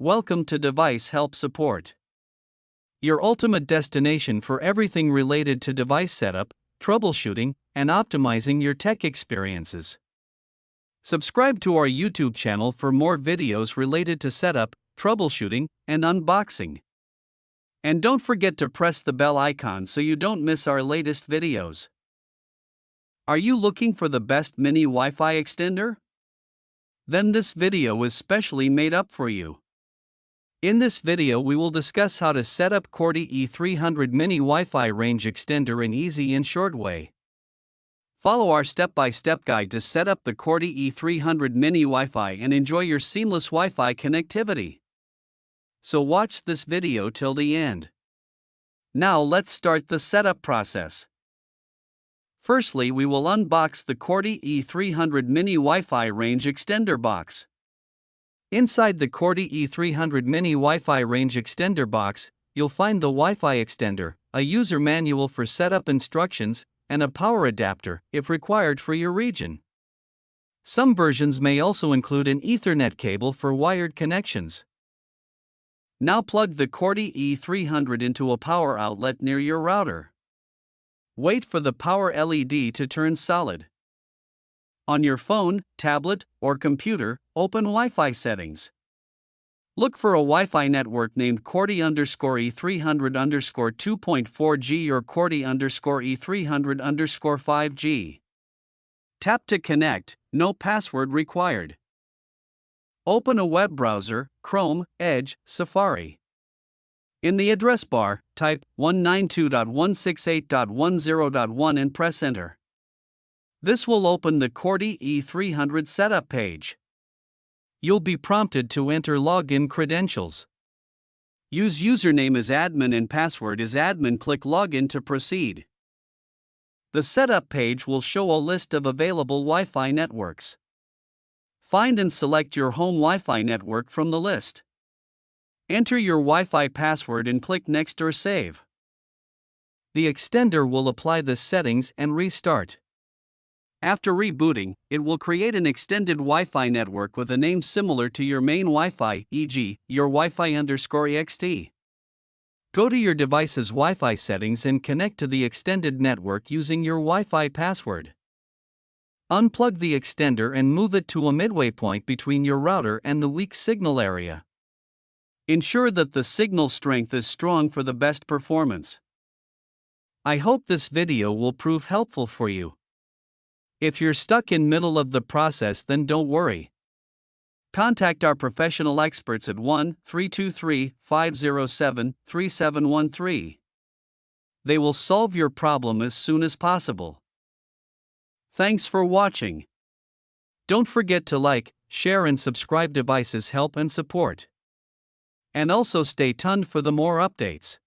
Welcome to Device Help Support, your ultimate destination for everything related to device setup, troubleshooting, and optimizing your tech experiences. Subscribe to our YouTube channel for more videos related to setup, troubleshooting, and unboxing. And don't forget to press the bell icon so you don't miss our latest videos. Are you looking for the best mini Wi-Fi extender? Then this video is specially made up for you. In this video we will discuss how to set up Coredy E300 mini Wi-Fi range extender in easy and short way. Follow our step-by-step guide to set up the Coredy E300 mini Wi-Fi and enjoy your seamless Wi-Fi connectivity. So watch this video till the end. Now let's start the setup process. Firstly, we will unbox the Coredy E300 mini Wi-Fi range extender box. Inside the Coredy E300 mini Wi-Fi range extender box, you'll find the Wi-Fi extender, a user manual for setup instructions, and a power adapter, if required for your region. Some versions may also include an Ethernet cable for wired connections. Now plug the Coredy E300 into a power outlet near your router. Wait for the power LED to turn solid. On your phone, tablet, or computer, open Wi-Fi settings. Look for a Wi-Fi network named Coredy_E300_2.4G or Coredy_E300_5G. Tap to connect, no password required. Open a web browser, Chrome, Edge, Safari. In the address bar, type 192.168.10.1 and press Enter. This will open the Coredy E300 setup page. You'll be prompted to enter login credentials. Use username as admin and password as admin. Click Login to proceed. The setup page will show a list of available Wi-Fi networks. Find and select your home Wi-Fi network from the list. Enter your Wi-Fi password and click Next or Save. The extender will apply the settings and restart. After rebooting, it will create an extended Wi-Fi network with a name similar to your main Wi-Fi, e.g., your Wi-Fi_EXT. Go to your device's Wi-Fi settings and connect to the extended network using your Wi-Fi password. Unplug the extender and move it to a midway point between your router and the weak signal area. Ensure that the signal strength is strong for the best performance. I hope this video will prove helpful for you. If you're stuck in middle of the process, then don't worry. Contact our professional experts at 1-323-507-3713. They will solve your problem as soon as possible. Thanks for watching. Don't forget to like, share and subscribe. Devices Help and Support. And also stay tuned for the more updates.